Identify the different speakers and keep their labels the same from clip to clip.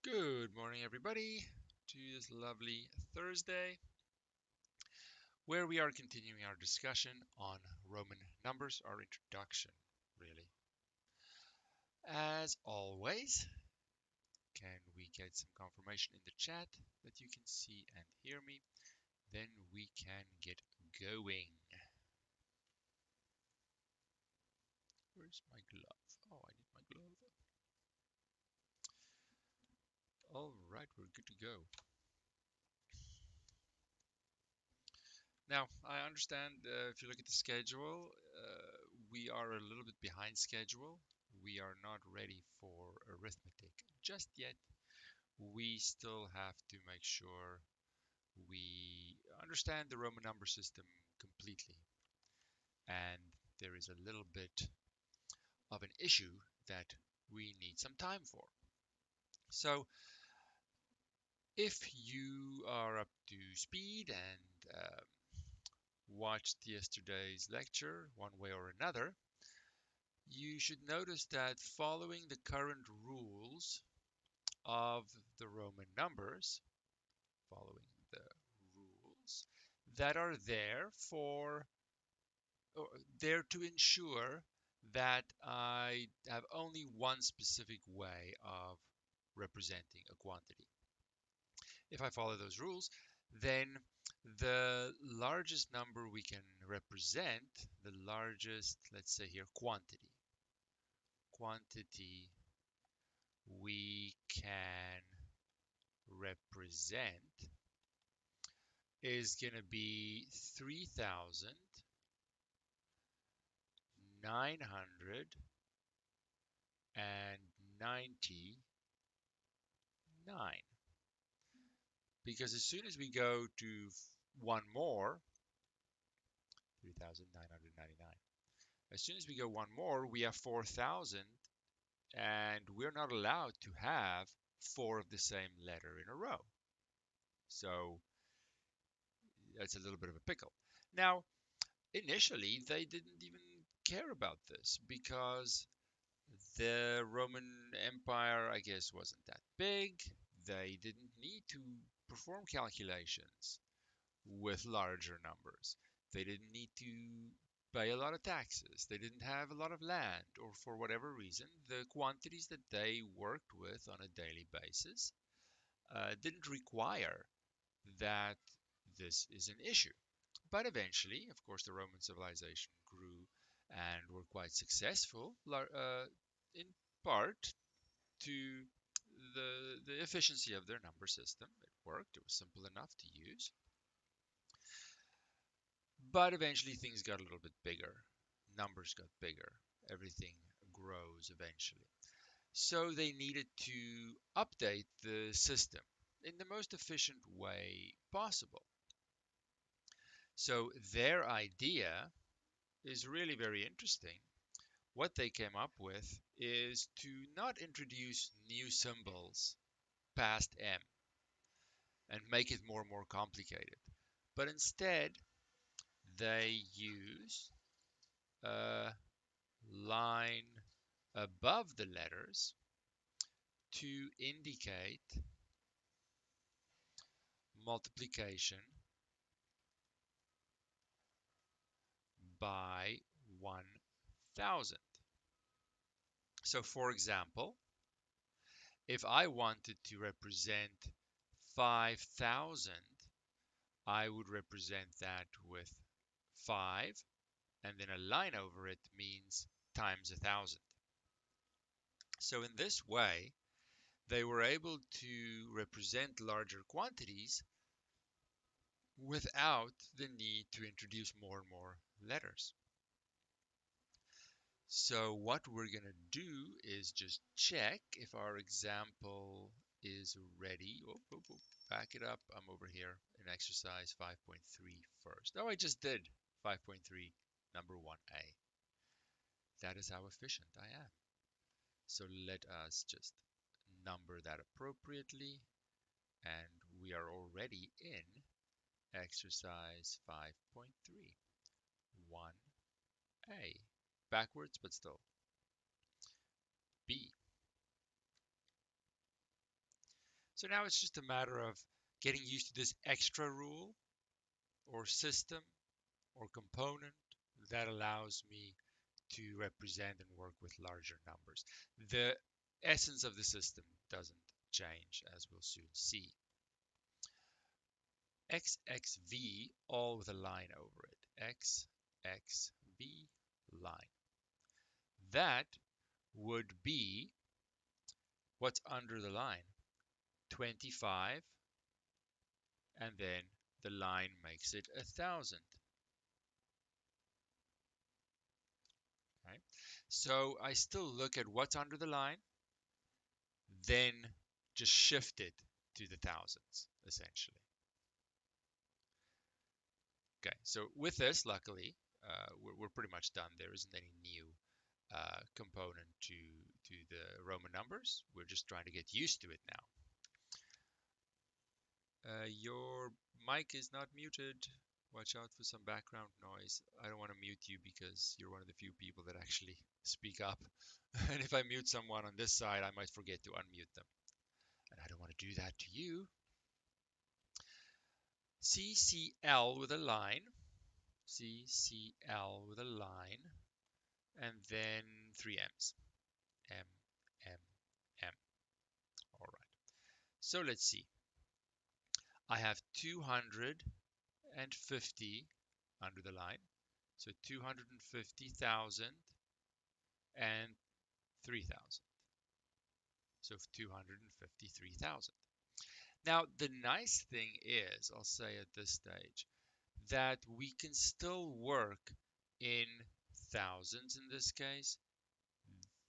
Speaker 1: Good morning, everybody, to this lovely Thursday, where we are continuing our discussion on Roman numbers, our introduction, really. As always, can we get some confirmation in the chat that you can see and hear me? Then we can get going. Where's my glove? Oh, I need my glove. All right, we're good to go. Now, I understand if you look at the schedule, we are a little bit behind schedule. We are not ready for arithmetic just yet. We still have to make sure we understand the Roman number system completely. And there is a little bit of an issue that we need some time for. So, if you are up to speed and watched yesterday's lecture one way or another, you should notice that following the current rules of the Roman numbers, following the rules that are there for, or there to ensure that I have only one specific way of representing a quantity. If I follow those rules, then the largest number we can represent, the largest, let's say here, quantity we can represent is going to be 3,999. Because as soon as we go to one more, 3,999, as soon as we go one more, we have 4,000, and we're not allowed to have four of the same letter in a row. So that's a little bit of a pickle. Now, initially, they didn't even care about this because the Roman Empire, I guess, wasn't that big. They didn't need to perform calculations with larger numbers. They didn't need to pay a lot of taxes. They didn't have a lot of land, or for whatever reason, the quantities that they worked with on a daily basis didn't require that this is an issue. But eventually, of course, the Roman civilization grew and were quite successful, in part to the efficiency of their number system. It worked, it was simple enough to use. But eventually things got a little bit bigger. Numbers got bigger. Everything grows eventually. So they needed to update the system in the most efficient way possible. So their idea is really very interesting. What they came up with is to not introduce new symbols past M and make it more and more complicated, but instead they use a line above the letters to indicate multiplication by 1,000. So for example, if I wanted to represent 5,000, I would represent that with 5, and then a line over it means times 1,000. So in this way, they were able to represent larger quantities without the need to introduce more and more letters. So what we're going to do is just check if our example is ready. Back it up. I'm over here in exercise 5.3 first. Oh, I just did 5.3, number 1a. That is how efficient I am. So let us just number that appropriately, and we are already in exercise 5.3, 1a. Backwards, but still. B. So now it's just a matter of getting used to this extra rule or system or component that allows me to represent and work with larger numbers. The essence of the system doesn't change, as we'll soon see. XXV, all with a line over it. XXV line. That would be what's under the line. 25, and then the line makes it 1,000. Okay? So I still look at what's under the line, then just shift it to the thousands, essentially. Okay, so with this, luckily, we're pretty much done. There isn't any new component to the Roman numbers. We're just trying to get used to it now. Your mic is not muted. Watch out for some background noise. I don't want to mute you because you're one of the few people that actually speak up. And if I mute someone on this side, I might forget to unmute them. And I don't want to do that to you. CCL with a line. CCL with a line. And then 3 M's. M, M, M. All right. So let's see. I have 250 under the line. So 250,000 and 3,000. So 253,000. Now, the nice thing is, I'll say at this stage, that we can still work in thousands in this case.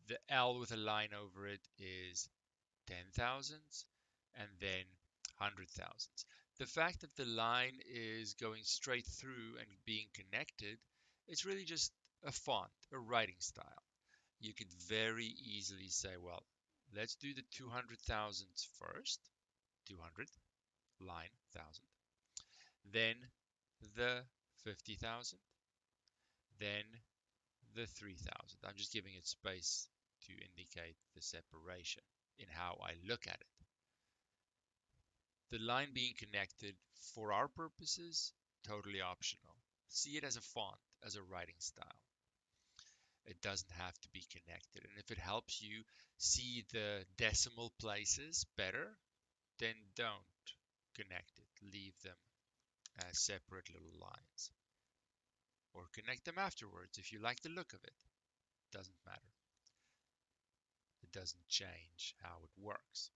Speaker 1: The L with a line over it is 10,000s and then 100,000s. The fact that the line is going straight through and being connected, it's really just a font, a writing style. You could very easily say, well, let's do the 200,000s first, 200, line, 1,000, then the 50,000, then the 3,000. I'm just giving it space to indicate the separation in how I look at it. The line being connected, for our purposes, totally optional. See it as a font, as a writing style. It doesn't have to be connected. And if it helps you see the decimal places better, then don't connect it. Leave them as separate little lines. Or connect them afterwards if you like the look of it. Doesn't matter. It doesn't change how it works.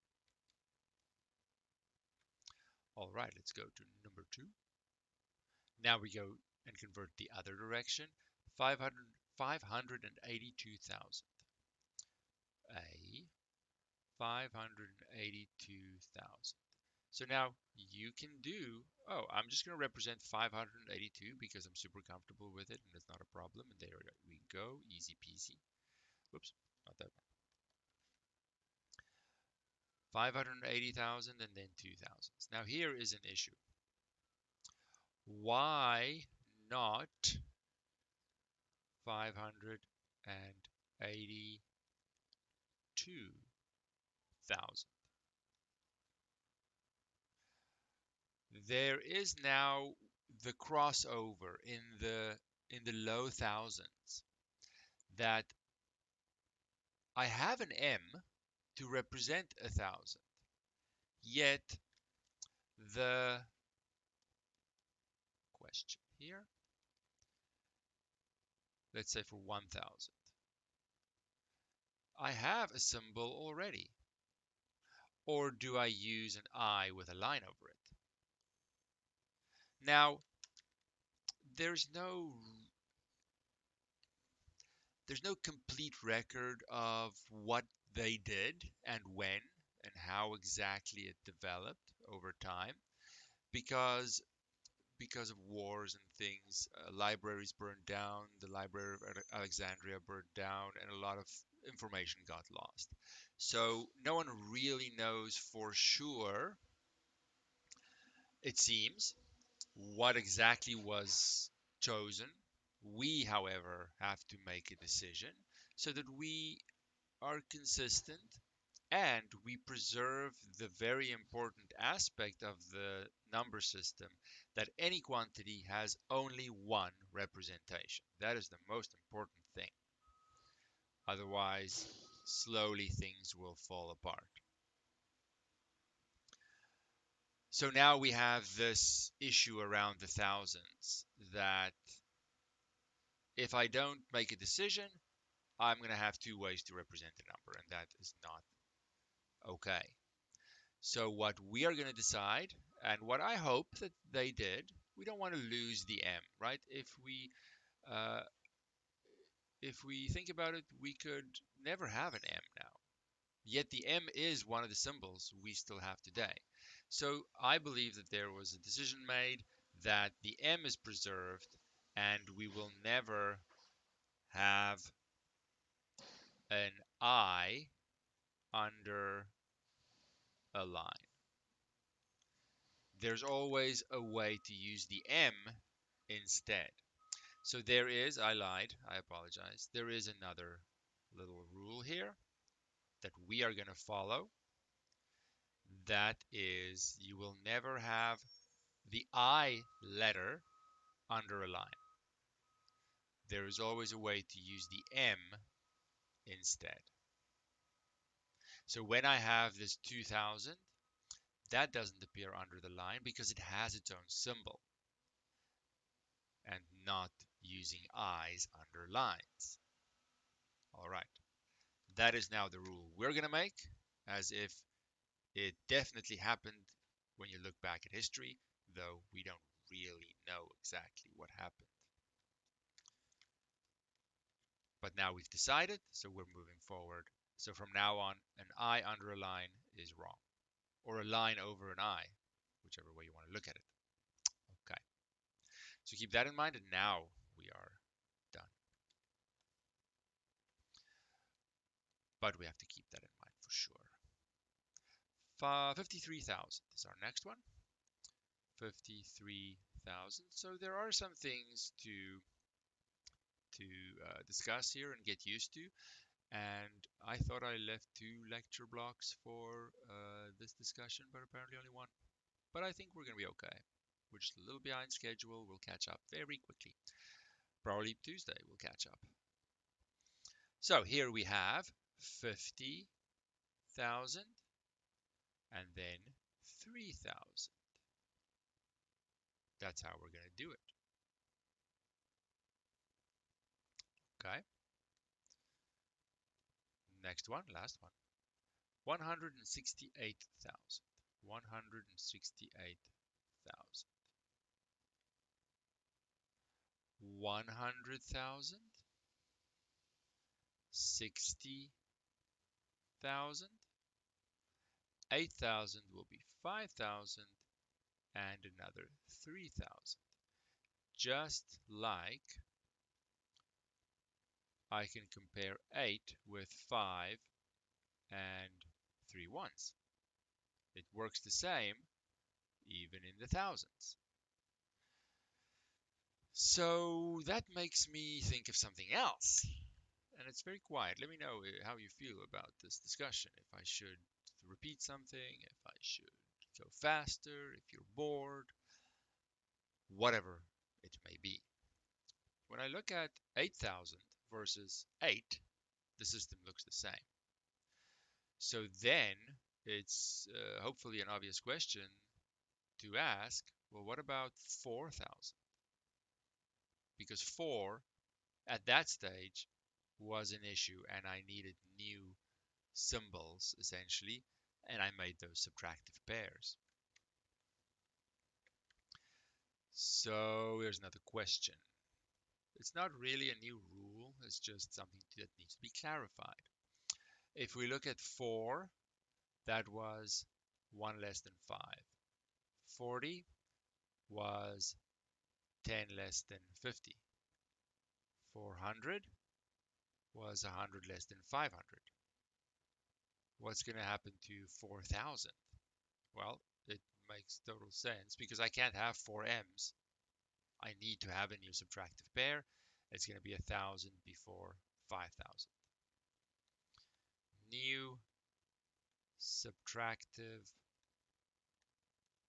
Speaker 1: All right, let's go to number 2. Now we go and convert the other direction. 582,000. A 582,000. So now you can do, I'm just going to represent 582 because I'm super comfortable with it and it's not a problem. And there we go, easy peasy. Whoops, not that one. 580,000 and then 2,000. Now here is an issue. Why not 582,000? There is now the crossover in the low thousands that I have an M to represent 1,000, yet the question here, let's say for 1,000, I have a symbol already. Or do I use an I with a line over it? Now, there's no complete record of what they did and when and how exactly it developed over time because of wars and things, libraries burned down, the Library of Alexandria burned down, and a lot of information got lost. So no one really knows for sure, it seems, what exactly was chosen. We, however, have to make a decision so that we are consistent and we preserve the very important aspect of the number system that any quantity has only one representation. That is the most important thing. Otherwise, slowly things will fall apart. So now we have this issue around the thousands that if I don't make a decision, I'm going to have two ways to represent the number, and that is not okay. So what we are going to decide, and what I hope that they did, we don't want to lose the M, right? Uh, if we think about it, we could never have an M now. Yet the M is one of the symbols we still have today. So I believe that there was a decision made that the M is preserved and we will never have an I under a line. There's always a way to use the M instead. So there is, I lied, I apologize. There is another little rule here that we are going to follow. That is, you will never have the I letter under a line. There is always a way to use the M instead. So when I have this 2000, that doesn't appear under the line because it has its own symbol and not using I's under lines. All right, that is now the rule we're going to make, as if it definitely happened when you look back at history, though we don't really know exactly what happened. But now we've decided, so we're moving forward. So from now on, an I under a line is wrong, or a line over an I, whichever way you want to look at it. Okay, so keep that in mind, and now we are done. But we have to keep that in mind for sure. 53,000 is our next one. 53,000. So there are some things to discuss here and get used to. And I thought I left 2 lecture blocks for this discussion, but apparently only one. But I think we're going to be okay. We're just a little behind schedule. We'll catch up very quickly. Probably Tuesday we'll catch up. So here we have 50,000 and then 3,000. That's how we're going to do it. Okay. Next one, last one. 168,000. 168,000. 100,000. 60,000. 8,000 will be 5,000 and another 3,000. Just like I can compare 8 with 5 and 3 ones. It works the same even in the thousands. So that makes me think of something else. And it's very quiet. Let me know how you feel about this discussion. If I should repeat something, if I should go faster, if you're bored, whatever it may be. When I look at 8,000 versus 8, the system looks the same. So then it's hopefully an obvious question to ask, well, what about 4,000? Because 4 at that stage was an issue and I needed new symbols essentially, and I made those subtractive pairs. So here's another question. It's not really a new rule, it's just something that needs to be clarified. If we look at 4, that was 1 less than 5. 40 was 10 less than 50. 400 was 100 less than 500. What's going to happen to 4,000? Well, it makes total sense because I can't have 4 M's. I need to have a new subtractive pair. It's going to be 1,000 before 5,000. New subtractive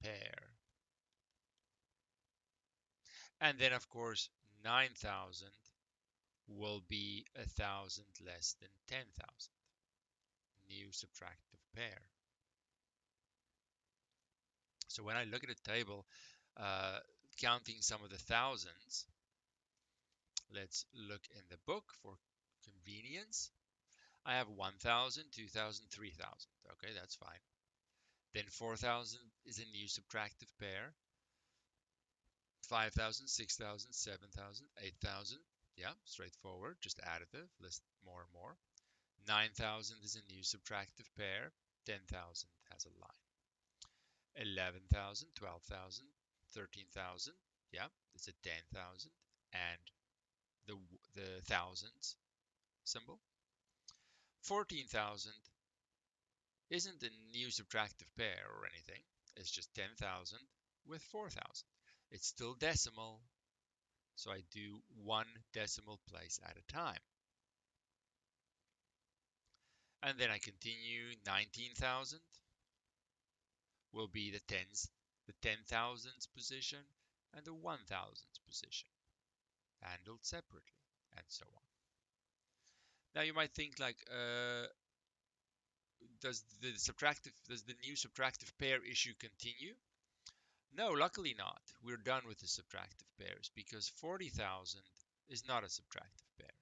Speaker 1: pair. And then, of course, 9,000 will be 1,000 less than 10,000. New subtractive pair. So when I look at a table, counting some of the thousands, let's look in the book for convenience. I have 1,000, 2,000, 3,000. Okay, that's fine. Then 4,000 is a new subtractive pair. 5,000, 6,000, 7,000, 8,000. Yeah, straightforward, just additive, list more and more. 9,000 is a new subtractive pair. 10,000 has a line. 11,000, 12,000, 13,000. Yeah, it's a 10,000. And the thousands symbol. 14,000 isn't a new subtractive pair or anything. It's just 10,000 with 4,000. It's still decimal, so I do one decimal place at a time. And then I continue. 19,000 will be the the 10,000s position and the 1,000s position, handled separately, and so on. Now you might think like, does the new subtractive pair issue continue? No, luckily not. We're done with the subtractive pairs because 40,000 is not a subtractive pair.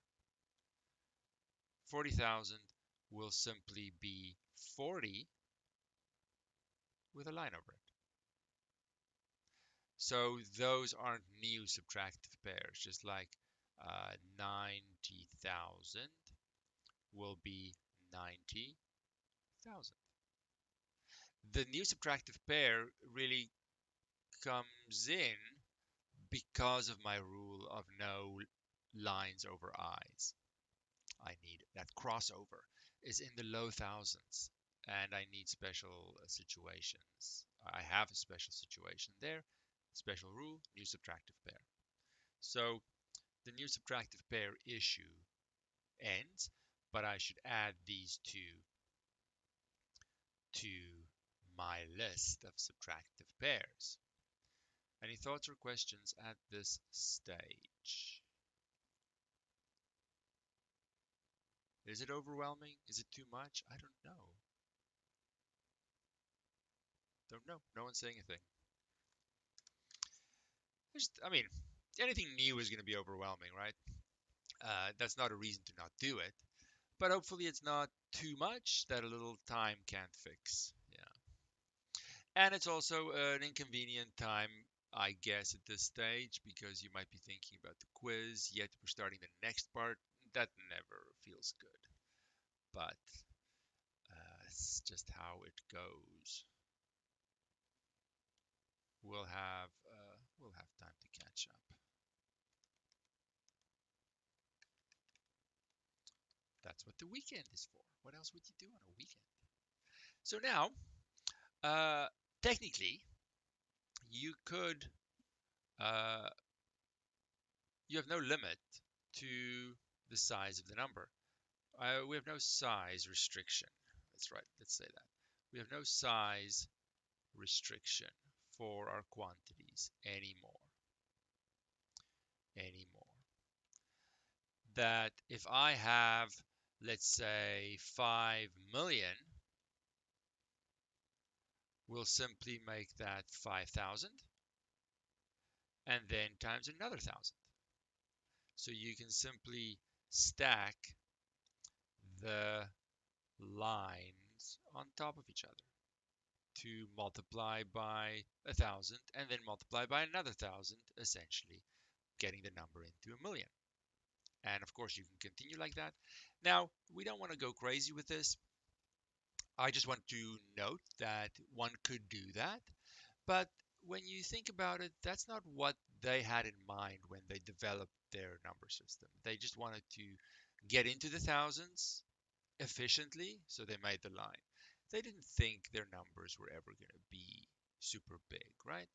Speaker 1: 40,000 will simply be 40 with a line over it. So those aren't new subtractive pairs, just like 90,000 will be 90,000. The new subtractive pair really comes in because of my rule of no lines over i's. I need that crossover is in the low thousands, and I need special situations. I have a special situation there, special rule, new subtractive pair. So the new subtractive pair issue ends, but I should add these two to my list of subtractive pairs. Any thoughts or questions at this stage? Is it overwhelming? Is it too much? I don't know. Don't know. No one's saying anything. I mean, anything new is going to be overwhelming, right? That's not a reason to not do it. But hopefully it's not too much that a little time can't fix. Yeah. And it's also an inconvenient time, I guess, at this stage, because you might be thinking about the quiz, yet we're starting the next part. That never feels good. But it's just how it goes. We'll have time to catch up. That's what the weekend is for. What else would you do on a weekend? So now, technically, you could, uh, you have no limit to the size of the number. We have no size restriction. That's right. Let's say that. We have no size restriction for our quantities anymore. Anymore. That if I have, let's say, 5 million, we'll simply make that 5,000 and then times another 1,000. So you can simply stack the lines on top of each other to multiply by 1,000 and then multiply by another 1,000, essentially getting the number into a million. And of course, you can continue like that. Now, we don't want to go crazy with this. I just want to note that one could do that. But when you think about it, that's not what they had in mind when they developed their number system. They just wanted to get into the thousands efficiently, so they made the line. They didn't think their numbers were ever going to be super big, right?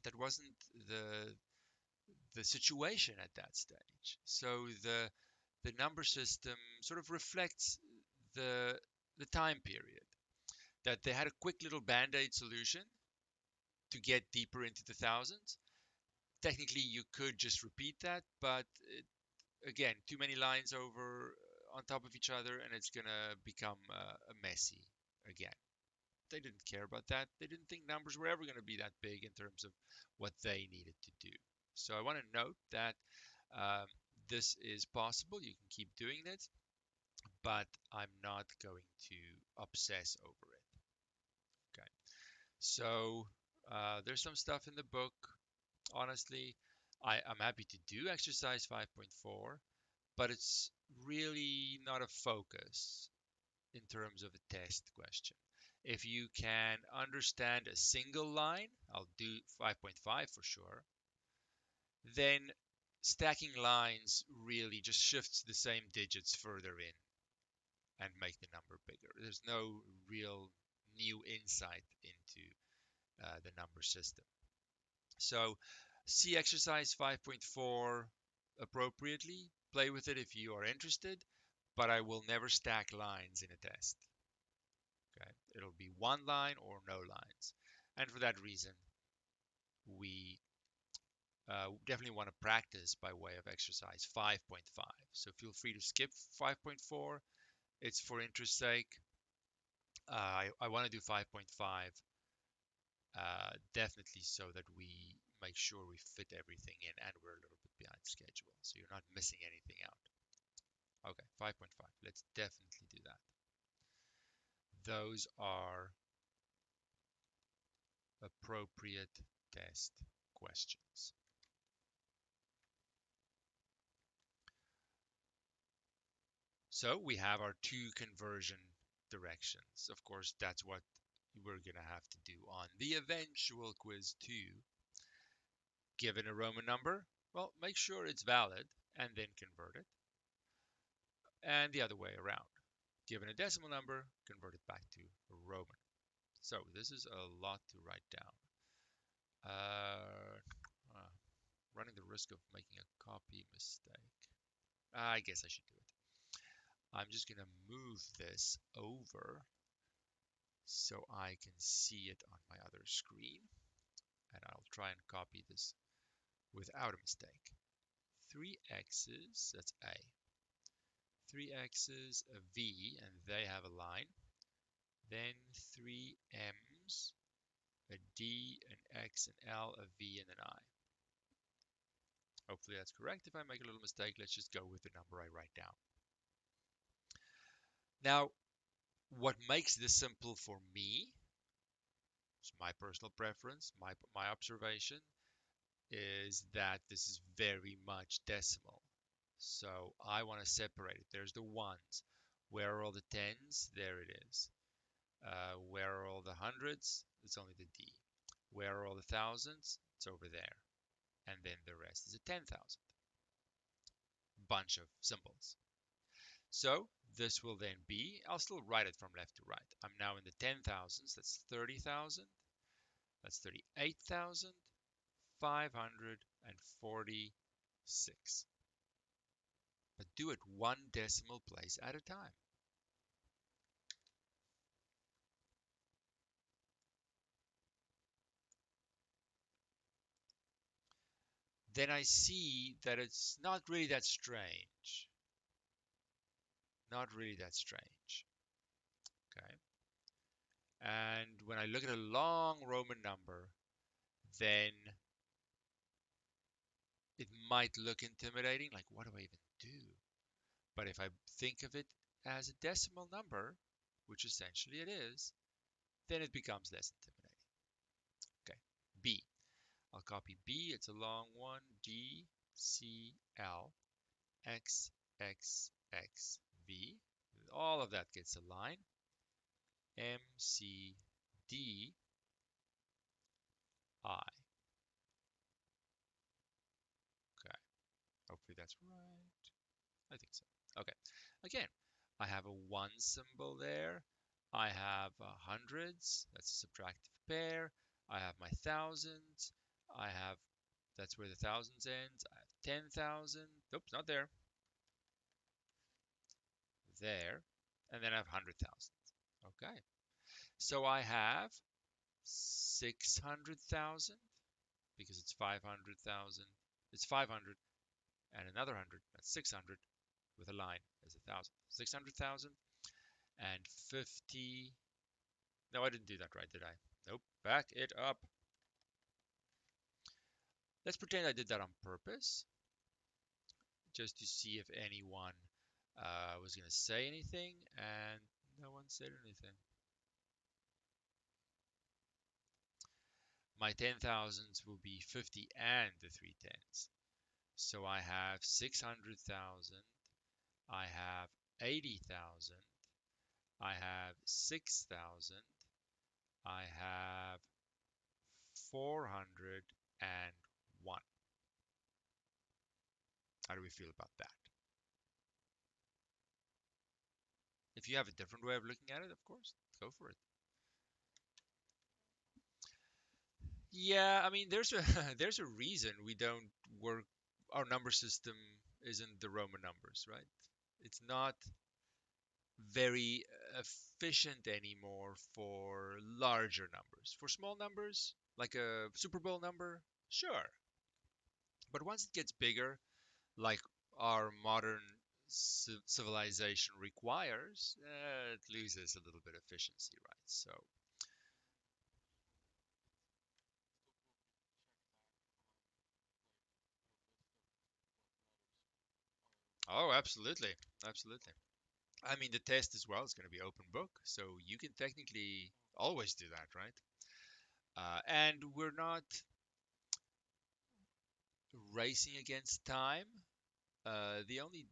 Speaker 1: That wasn't the situation at that stage. So the number system sort of reflects the the time period. that they had a quick little band-aid solution to get deeper into the thousands. Technically, you could just repeat that, but again, too many lines over on top of each other, and it's gonna become messy again. They didn't care about that. They didn't think numbers were ever going to be that big in terms of what they needed to do. So I want to note that um, this is possible. You can keep doing it, but I'm not going to obsess over it. Okay. So there's some stuff in the book. Honestly, I'm happy to do exercise 5.4, but it's really not a focus in terms of a test question. If you can understand a single line, I'll do 5.5 for sure. Then stacking lines really just shifts the same digits further in and make the number bigger. There's no real new insight into the number system. So see exercise 5.4 appropriately. Play with it if you are interested, but I will never stack lines in a test. Okay, it'll be one line or no lines. And for that reason, we definitely want to practice by way of exercise 5.5. So feel free to skip 5.4. It's for interest's sake. I want to do 5.5 definitely so that we make sure we fit everything in and we're a little bit behind schedule. So you're not missing anything out. Okay, 5.5. Let's definitely do that. Those are appropriate test questions. So we have our two conversion directions. Of course, that's what we're going to have to do on the eventual quiz 2. Given a Roman number, well, make sure it's valid and then convert it. And the other way around. Given a decimal number, convert it back to Roman. So this is a lot to write down. Running the risk of making a copy mistake. I guess I should do it. I'm just going to move this over so I can see it on my other screen. And I'll try and copy this without a mistake. 3x's, that's A. 3x's, a V, and they have a line. Then 3m's, a D, an X, an L, a V, and an I. Hopefully that's correct. If I make a little mistake, let's just go with the number I write down. Now, what makes this simple for me, it's my personal preference, my observation, is that this is very much decimal. So I want to separate it. There's the ones. Where are all the tens? There it is. Where are all the hundreds? It's only the D. Where are all the thousands? It's over there. And then the rest is a 10,000. Bunch of symbols. So this will then be, I'll still write it from left to right. I'm now in the 10,000s. That's 30,000. That's 38,546. But do it one decimal place at a time. Then I see that it's not really that strange. Not really that strange. Okay. And when I look at a long Roman number, then it might look intimidating. Like, what do I even do? But if I think of it as a decimal number, which essentially it is, then it becomes less intimidating. Okay. B. I'll copy B. It's a long one. D, C, L, X, X, X, V. All of that gets a line. M, C, D, I. Okay. Hopefully that's right. I think so. Okay. Again, I have a 1 symbol there. I have hundreds. That's a subtractive pair. I have my thousands. I have, that's where the thousands ends. I have 10,000. Oops, not there. There. And then I have 100,000. Okay. So I have 600,000 because it's 500,000. It's 500 and another 100. That's 600 with a line is 1,000. 600,000 and 50. No, I didn't do that right, did I? Nope. Back it up. Let's pretend I did that on purpose, just to see if anyone was going to say anything, and no one said anything. My 10,000s will be 50 and the 3 tens. So I have 600,000, I have 80,000, I have 6,000, I have 401. How do we feel about that? If you have a different way of looking at it, of course, go for it. Yeah, I mean, there's a there's a reason we don't work. Our number system isn't the Roman numbers, right? It's not very efficient anymore for larger numbers. For small numbers, like a Super Bowl number, sure. But once it gets bigger, like our modern civilization requires, it loses a little bit of efficiency, right? So, oh, absolutely, absolutely. I mean, the test as well is going to be open book, so you can technically always do that, right? And we're not racing against time. The only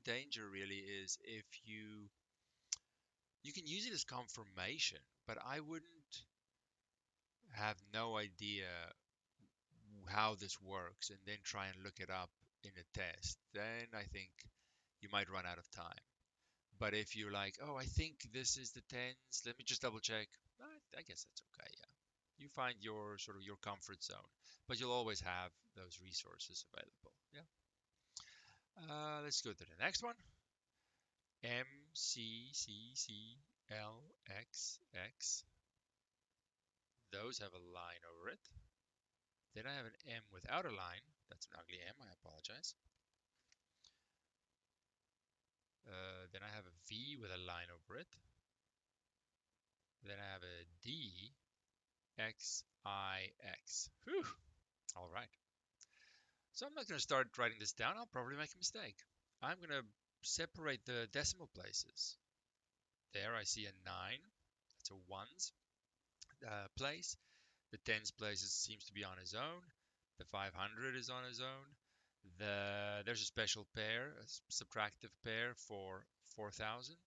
Speaker 1: danger really is if you can use it as confirmation, but I wouldn't have no idea how this works and then try and look it up in a test. Then I think you might run out of time. But if you're like, oh, I think this is the tens, let me just double check. I guess that's okay. Yeah, you find your sort of your comfort zone, but you'll always have those resources available. Yeah. Let's go to the next one. MCCCLXX. Those have a line over it. Then I have an M without a line. That's an ugly M. I apologize. Then I have a V with a line over it. Then I have a D X I X. Whew. All right. So I'm not going to start writing this down. I'll probably make a mistake. I'm going to separate the decimal places. There I see a 9. That's a ones place. The tens place seems to be on his own. The 500 is on his own. There's a special pair, a subtractive pair for 4,000.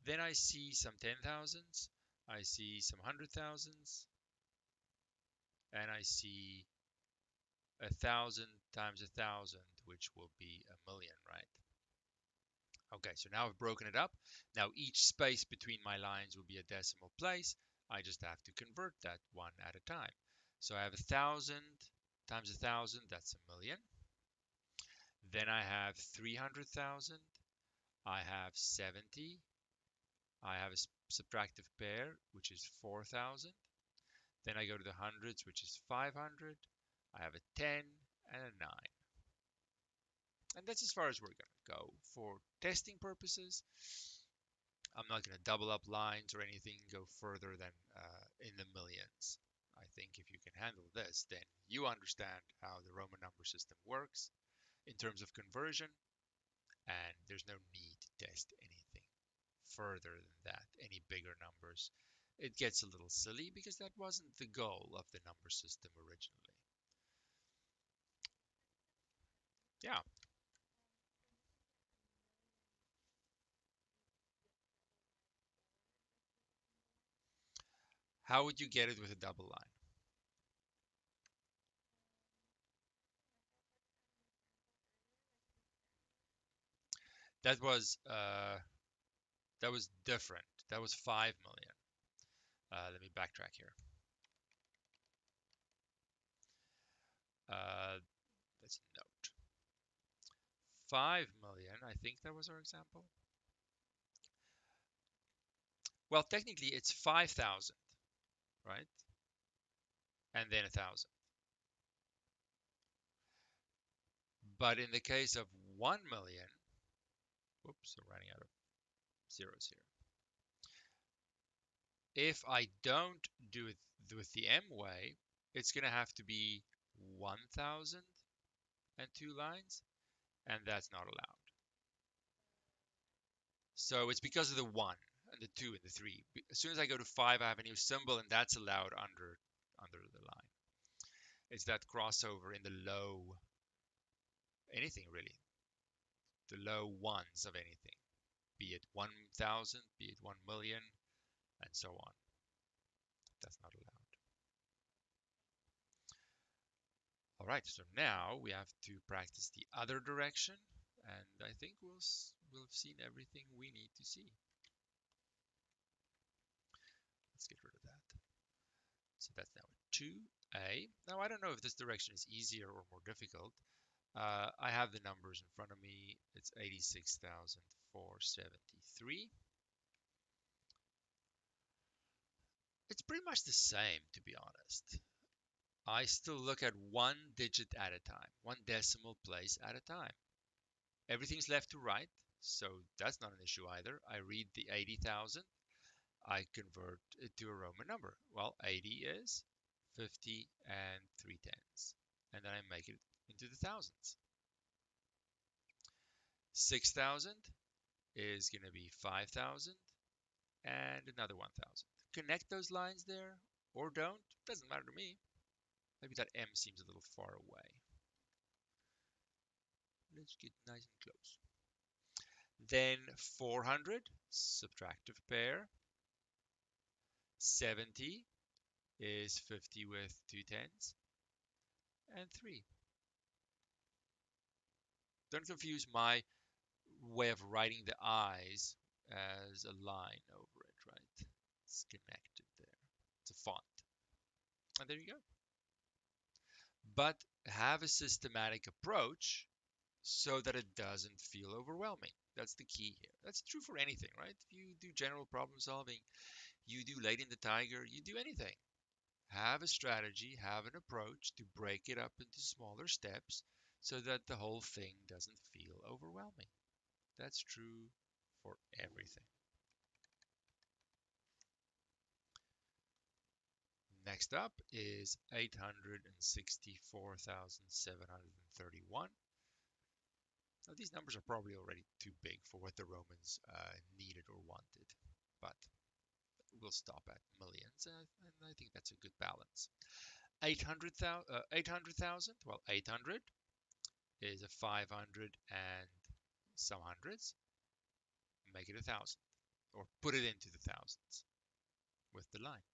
Speaker 1: Then I see some 10,000s. I see some 100,000s. And I see 1,000 times 1,000, which will be a million, right? Okay, so now I've broken it up. Now each space between my lines will be a decimal place. I just have to convert that one at a time. So I have 1,000 times 1,000, that's a million. Then I have 300,000. I have 70. I have a subtractive pair, which is 4,000. Then I go to the hundreds, which is 500. I have a 10 and a 9. And that's as far as we're going to go. For testing purposes, I'm not going to double up lines or anything, go further than in the millions. I think if you can handle this, then you understand how the Roman number system works in terms of conversion, and there's no need to test anything further than that, any bigger numbers. It gets a little silly because that wasn't the goal of the number system originally. Yeah. How would you get it with a double line? That was uh, that was different. That was 5 million. Let me backtrack here. Uh, let's note 5 million. I think that was our example. Well, technically it's 5,000, right? And then 1,000. But in the case of 1 million, whoops, I'm running out of zeros here. If I don't do it with the M way, it's going to have to be 1,002 lines, and that's not allowed. So it's because of the 1 and the 2 and the 3. As soon as I go to 5, I have a new symbol, and that's allowed under the line. It's that crossover in the low, anything really, the low ones of anything, be it 1,000, be it 1 million, and so on. That's not allowed. All right, so now we have to practice the other direction, and I think we'll have seen everything we need to see. Let's get rid of that. So that's now a 2a. Now I don't know if this direction is easier or more difficult. I have the numbers in front of me. It's 86,473. It's pretty much the same, to be honest. I still look at one digit at a time, one decimal place at a time. Everything's left to right, so that's not an issue either. I read the 80,000, I convert it to a Roman number. Well, 80 is 50 and 3/10, and then I make it into the thousands. 6,000 is going to be 5,000 and another 1,000. Connect those lines there or don't, doesn't matter to me. Maybe that M seems a little far away. Let's get nice and close. Then 400, subtractive pair. 70 is 50 with 2/10, and 3. Don't confuse my way of writing the I's as a line over it, right? It's connected there. It's a font. And there you go. But have a systematic approach so that it doesn't feel overwhelming. That's the key here. That's true for anything, right? If you do general problem solving, you do Late in the Tiger, you do anything. Have a strategy, have an approach to break it up into smaller steps so that the whole thing doesn't feel overwhelming. That's true for everything. Next up is 864,731. Now, these numbers are probably already too big for what the Romans needed or wanted, but we'll stop at millions, and I think that's a good balance. 800,000, well, 800 is a 500 and some hundreds. Make it 1,000, or put it into the thousands with the line.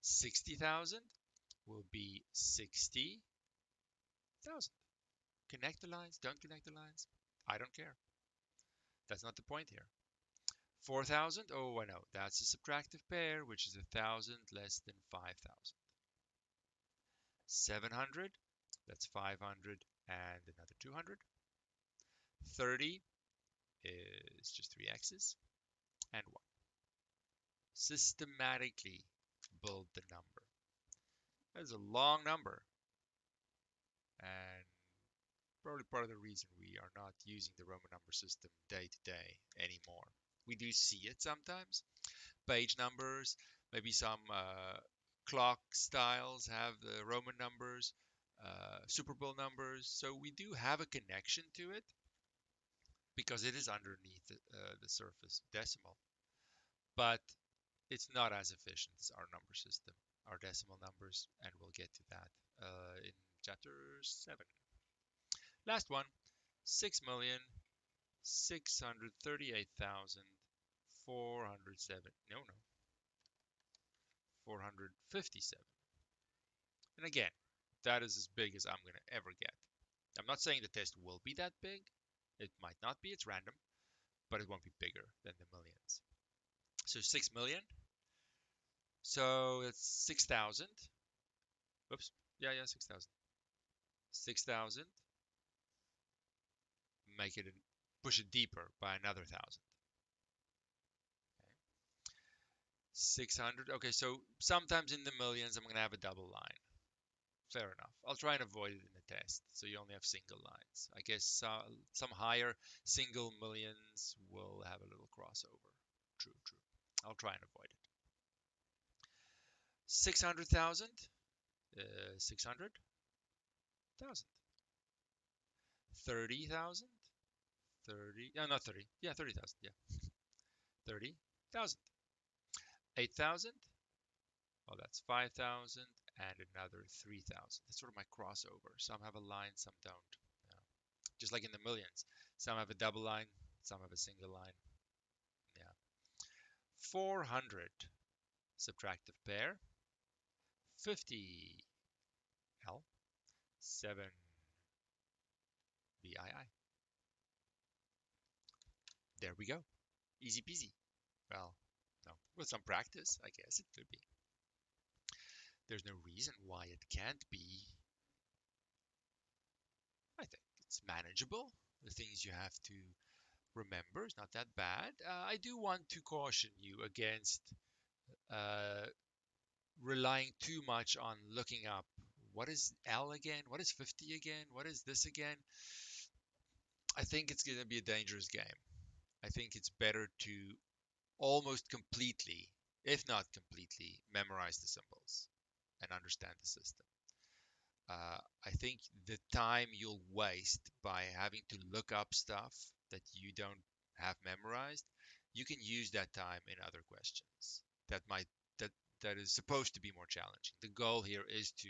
Speaker 1: 60,000 will be 60,000. Connect the lines, don't connect the lines. I don't care. That's not the point here. 4,000, oh, I know. That's a subtractive pair, which is 1,000 less than 5,000. 700, that's 500 and another 200. 30 is just 3 x's and 1. Systematically build the number. That is a long number, and probably part of the reason we are not using the Roman number system day to day anymore. We do see it sometimes. Page numbers, maybe some clock styles have the Roman numbers, Super Bowl numbers. So we do have a connection to it because it is underneath the surface decimal. But it's not as efficient as our number system, our decimal numbers, and we'll get to that in chapter 7. Last one, 6,638,407. No, 457. And again, that is as big as I'm going to ever get. I'm not saying the test will be that big. It might not be, it's random, but it won't be bigger than the millions. So 6 million. So it's 6,000. Oops. Yeah, 6,000. 6,000. Make it, push it deeper by another 1,000. Okay. 600. Okay, so sometimes in the millions, I'm going to have a double line. Fair enough. I'll try and avoid it in the test, so you only have single lines. I guess some higher single millions will have a little crossover. True, true. I'll try and avoid it. 600,000, 600,000. 30,000, 30, no, not 30. Yeah, 30,000. Yeah, 30,000. 8,000. Well, that's 5,000 and another 3,000. That's sort of my crossover. Some have a line, some don't. Yeah. Just like in the millions. Some have a double line, some have a single line. Yeah. 400 subtractive pair. 50 L 7 VII. There we go. Easy peasy. Well, no. With some practice, I guess it could be. There's no reason why it can't be. I think it's manageable. The things you have to remember is not that bad. I do want to caution you against uh, relying too much on looking up what is L again? What is 50 again? What is this again? I think it's going to be a dangerous game. I think it's better to almost completely, if not completely, memorize the symbols and understand the system. I think the time you'll waste by having to look up stuff that you don't have memorized, you can use that time in other questions that might that that is supposed to be more challenging. The goal here is to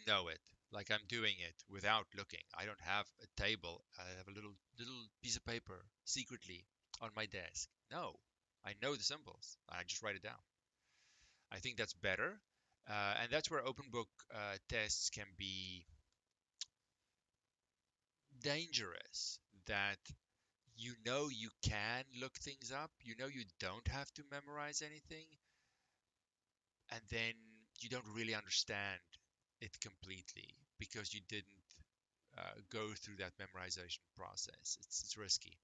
Speaker 1: know it, like I'm doing it without looking. I don't have a table. I have a little piece of paper secretly on my desk. No, I know the symbols. I just write it down. I think that's better. And that's where open book tests can be dangerous. That you can look things up, you don't have to memorize anything, and then you don't really understand it completely because you didn't go through that memorization process. It's risky.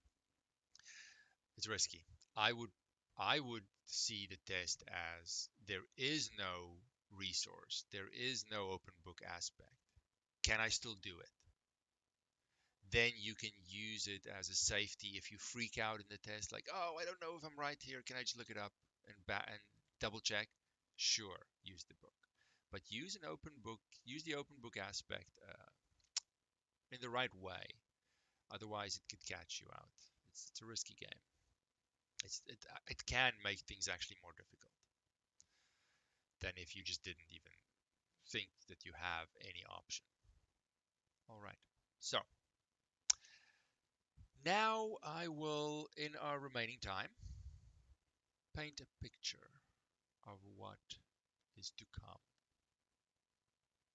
Speaker 1: It's risky. I would I would see the test as there is no resource, there is no open book aspect. Can I still do it? Then you can use it as a safety if you freak out in the test, like, oh, I don't know if I'm right here. Can I just look it up and double check? Sure, use the book, but use an open book. Use the open book aspect in the right way. Otherwise, it could catch you out. It's a risky game. It can make things actually more difficult than if you just didn't even think that you have any option. All right. So now I will, in our remaining time, paint a picture of what is to come.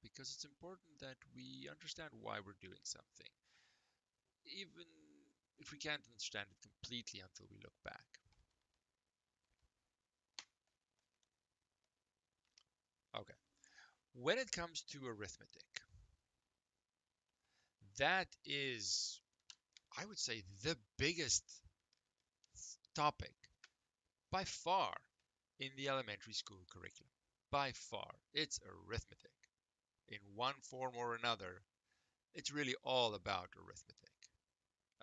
Speaker 1: Because it's important that we understand why we're doing something, even if we can't understand it completely until we look back. Okay, when it comes to arithmetic, that is, I would say, the biggest topic by far in the elementary school curriculum. By far, it's arithmetic. In one form or another, it's really all about arithmetic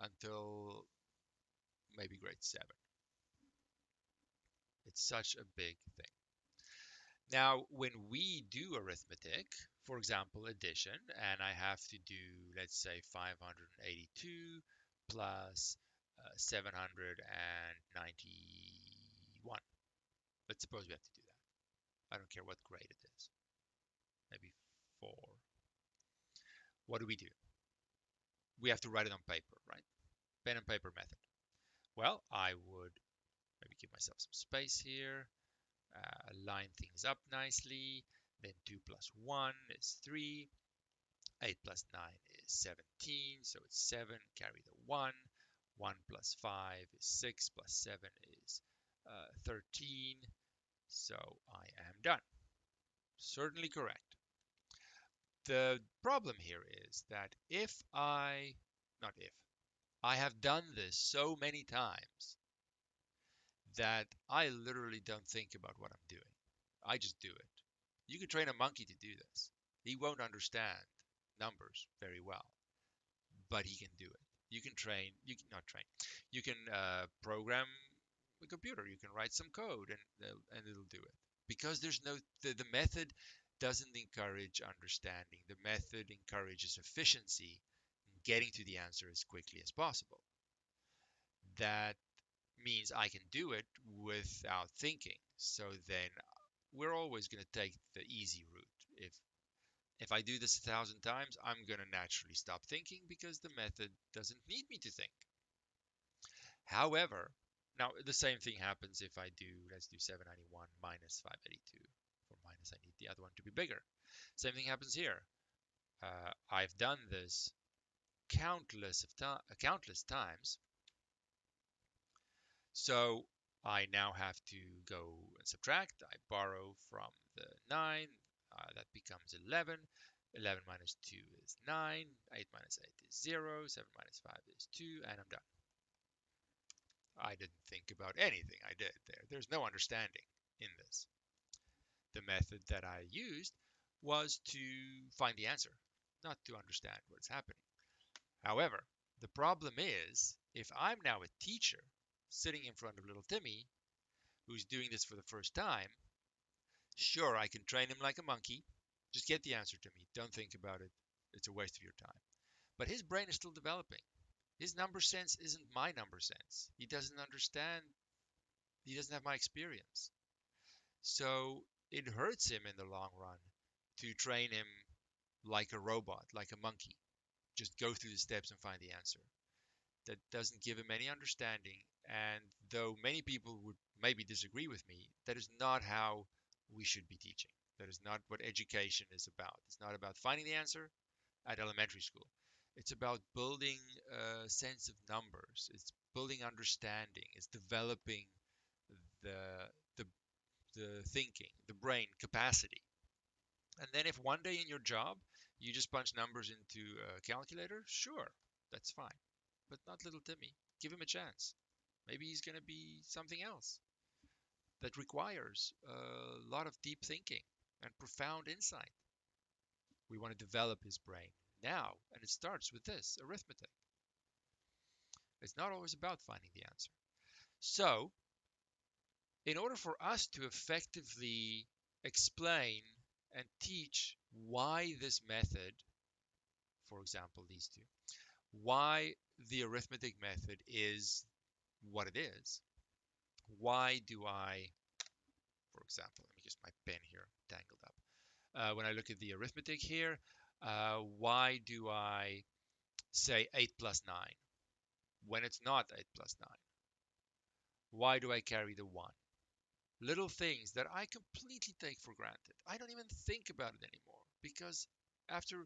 Speaker 1: until maybe grade 7. It's such a big thing. Now, when we do arithmetic, for example, addition, and I have to do, let's say, 582 plus 791. Let's suppose we have to do that. I don't care what grade it is. Maybe 4. What do? We have to write it on paper, right? Pen and paper method. Well, I would maybe give myself some space here, line things up nicely. Then 2 plus 1 is 3. 8 plus 9 is 17, so it's 7, carry the 1. 1 plus 5 is 6, plus 7 is 13, so I am done. Certainly correct. The problem here is that not if, I have done this so many times that I literally don't think about what I'm doing. I just do it. You can train a monkey to do this. He won't understand numbers very well, but he can do it. You can train, you can not train, you can program a computer. You can write some code and it'll do it. Because there's no, the method doesn't encourage understanding. The method encourages efficiency, getting to the answer as quickly as possible. That means I can do it without thinking. So then we're always going to take the easy route. If I do this 1,000 times, I'm going to naturally stop thinking because the method doesn't need me to think. However, now the same thing happens if I do, let's do 791 minus 582. For minus, I need the other one to be bigger. Same thing happens here. I've done this countless times. So I now have to go and subtract. I borrow from the 9. That becomes 11. 11 minus 2 is 9. 8 minus 8 is 0. 7 minus 5 is 2. And I'm done. I didn't think about anything I did there. There's no understanding in this. The method that I used was to find the answer, not to understand what's happening. However, the problem is if I'm now a teacher sitting in front of little Timmy who's doing this for the first time, sure, I can train him like a monkey. Just get the answer to me. Don't think about it. It's a waste of your time. But his brain is still developing. His number sense isn't my number sense. He doesn't understand. He doesn't have my experience. So it hurts him in the long run to train him like a robot, like a monkey. Just go through the steps and find the answer. That doesn't give him any understanding. And though many people would maybe disagree with me, that is not how we should be teaching. That is not what education is about. It's not about finding the answer at elementary school. It's about building a sense of numbers. It's building understanding. It's developing the the the thinking, the brain capacity. And then if one day in your job you just punch numbers into a calculator, sure, that's fine. But not little Timmy. Give him a chance. Maybe he's going to be something else that requires a lot of deep thinking and profound insight. We want to develop his brain now, and it starts with this arithmetic. It's not always about finding the answer. So, in order for us to effectively explain and teach why this method, for example, these two, why the arithmetic method is what it is, why do I, for example, let me just my pen here tangled up. When I look at the arithmetic here, why do I say 8 plus 9 when it's not 8 plus 9? Why do I carry the 1? Little things that I completely take for granted. I don't even think about it anymore because after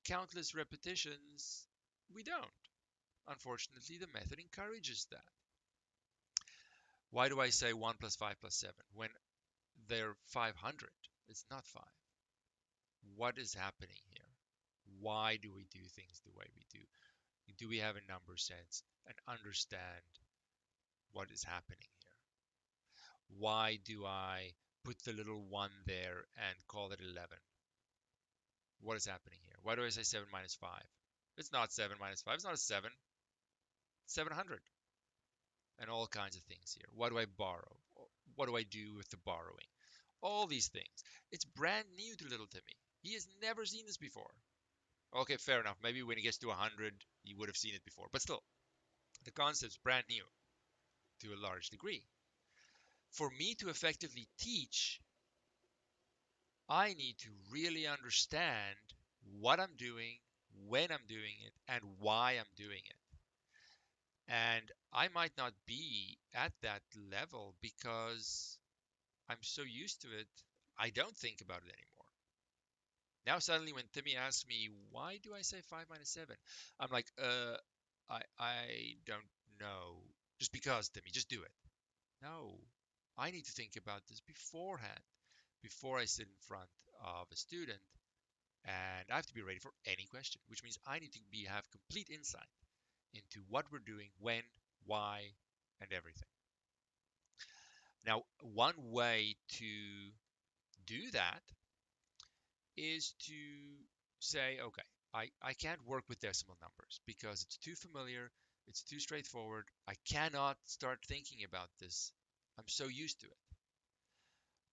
Speaker 1: countless repetitions, we don't. Unfortunately, the method encourages that. Why do I say 1 plus 5 plus 7 when they're 500? It's not 5. What is happening here? Why do we do things the way we do? Do we have a number sense and understand what is happening here? Why do I put the little 1 there and call it 11? What is happening here? Why do I say 7 minus 5? It's not 7 minus 5. It's not a 7. It's 700. And all kinds of things here. Why do I borrow? What do I do with the borrowing? All these things. It's brand new to little Timmy. He has never seen this before. Okay, fair enough. Maybe when he gets to 100, he would have seen it before. But still, the concept's brand new to a large degree. For me to effectively teach, I need to really understand what I'm doing, when I'm doing it, and why I'm doing it. And I might not be at that level because I'm so used to it, I don't think about it anymore. Now suddenly when Timmy asks me, why do I say 5 minus 7? I'm like, I don't know. Just because, Timmy, just do it. No, I need to think about this beforehand, before I sit in front of a student, and I have to be ready for any question, which means I need to have complete insight into what we're doing, when, why, and everything. Now, one way to do that is to say, okay, I can't work with decimal numbers because it's too familiar, it's too straightforward. I cannot start thinking about this. I'm so used to it.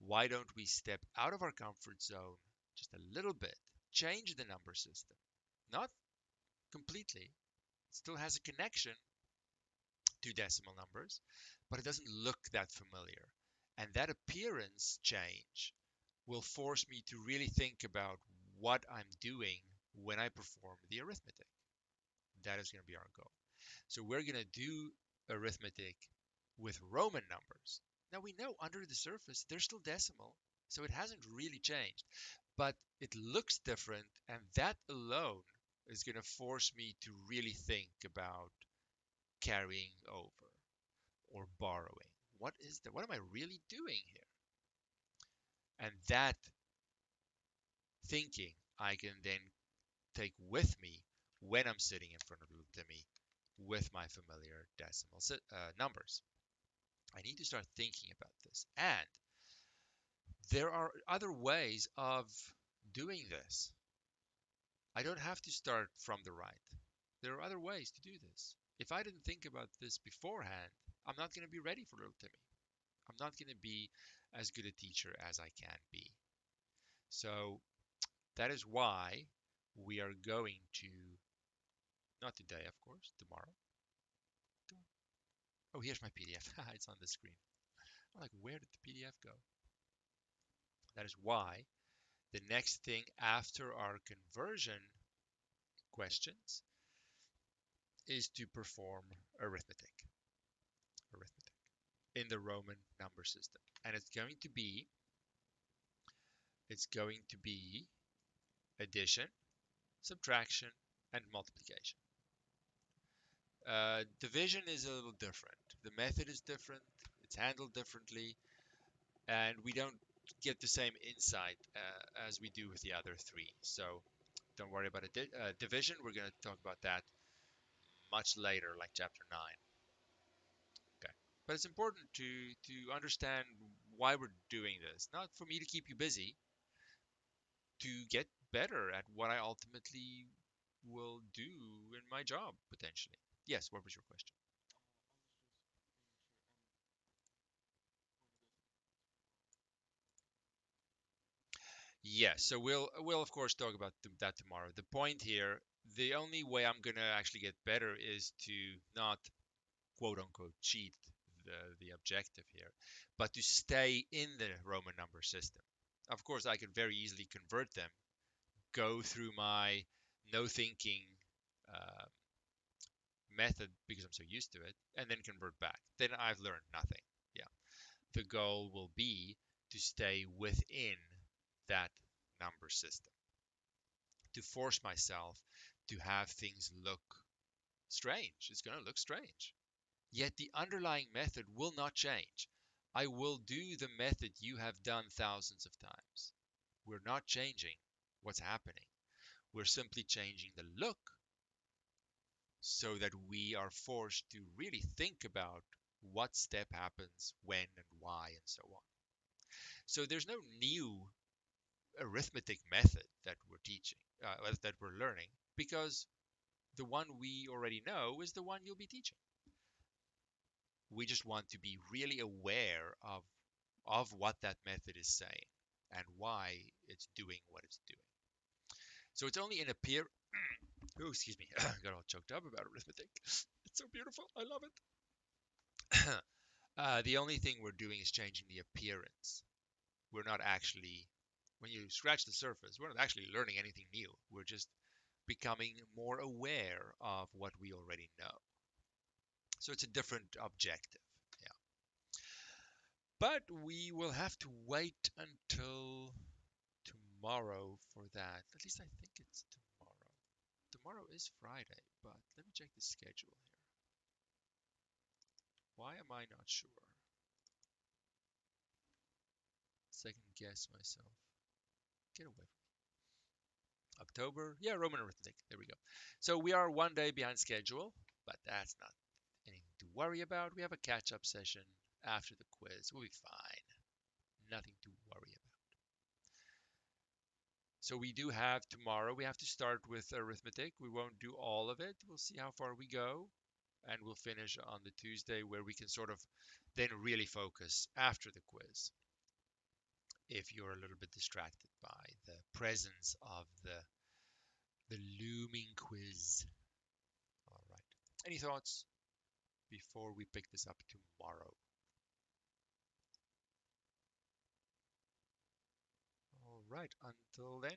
Speaker 1: Why don't we step out of our comfort zone just a little bit, change the number system? Not completely, it still has a connection to decimal numbers, but it doesn't look that familiar. And that appearance change will force me to really think about what I'm doing when I perform the arithmetic. That is going to be our goal. So we're going to do arithmetic with Roman numbers. Now we know under the surface they're still decimal, so it hasn't really changed, but it looks different, and that alone is going to force me to really think about carrying over or borrowing. What is that? What am I really doing here? And that thinking I can then take with me when I'm sitting in front of little Timmy with my familiar decimal numbers. I need to start thinking about this. And there are other ways of doing this. I don't have to start from the right. There are other ways to do this. If I didn't think about this beforehand, I'm not going to be ready for little Timmy. I'm not going to be as good a teacher as I can be. So that is why we are going to, not today, of course, tomorrow. Oh, here's my PDF. It's on the screen. I'm like, where did the PDF go? That is why the next thing after our conversion questions is to perform arithmetic, arithmetic in the Roman number system. And it's going to be addition, subtraction, and multiplication. Division is a little different. The method is different. It's handled differently, and we don't get the same insight as we do with the other three. So don't worry about a division. We're going to talk about that much later, like chapter 9. Okay. But it's important to understand why we're doing this. Not for me to keep you busy, to get better at what I ultimately will do in my job potentially. Yes, what was your question? Yes, so we'll of course talk about that tomorrow. The point here, the only way I'm gonna actually get better is to not quote unquote cheat the objective here, but to stay in the Roman number system. Of course, I could very easily convert them, go through my no thinking uh, method because I'm so used to it, and then convert back. Then I've learned nothing. Yeah, the goal will be to stay within that number system, to force myself to have things look strange. It's going to look strange. Yet the underlying method will not change. I will do the method you have done thousands of times. We're not changing what's happening. We're simply changing the look so that we are forced to really think about what step happens when and why and so on. So there's no new arithmetic method that we're teaching, that we're learning, because the one we already know is the one you'll be teaching. We just want to be really aware of what that method is saying and why it's doing what it's doing. So it's only in a peer. Oh, excuse me. Got all choked up about arithmetic. It's so beautiful. I love it. The only thing we're doing is changing the appearance. We're not actually, when you scratch the surface, we're not actually learning anything new. We're just becoming more aware of what we already know. So it's a different objective. Yeah. But we will have to wait until tomorrow for that. At least I think it's tomorrow. Tomorrow is Friday, but let me check the schedule here. Why am I not sure? Second guess myself. Get away from me. October. Yeah, Roman arithmetic. There we go. So we are one day behind schedule, but that's not anything to worry about. We have a catch-up session after the quiz. We'll be fine. Nothing to worry about. So we do have tomorrow, we have to start with arithmetic. We won't do all of it. We'll see how far we go. And we'll finish on the Tuesday where we can sort of then really focus after the quiz if you're a little bit distracted by the presence of the looming quiz. All right. Any thoughts before we pick this up tomorrow? All right. Until then.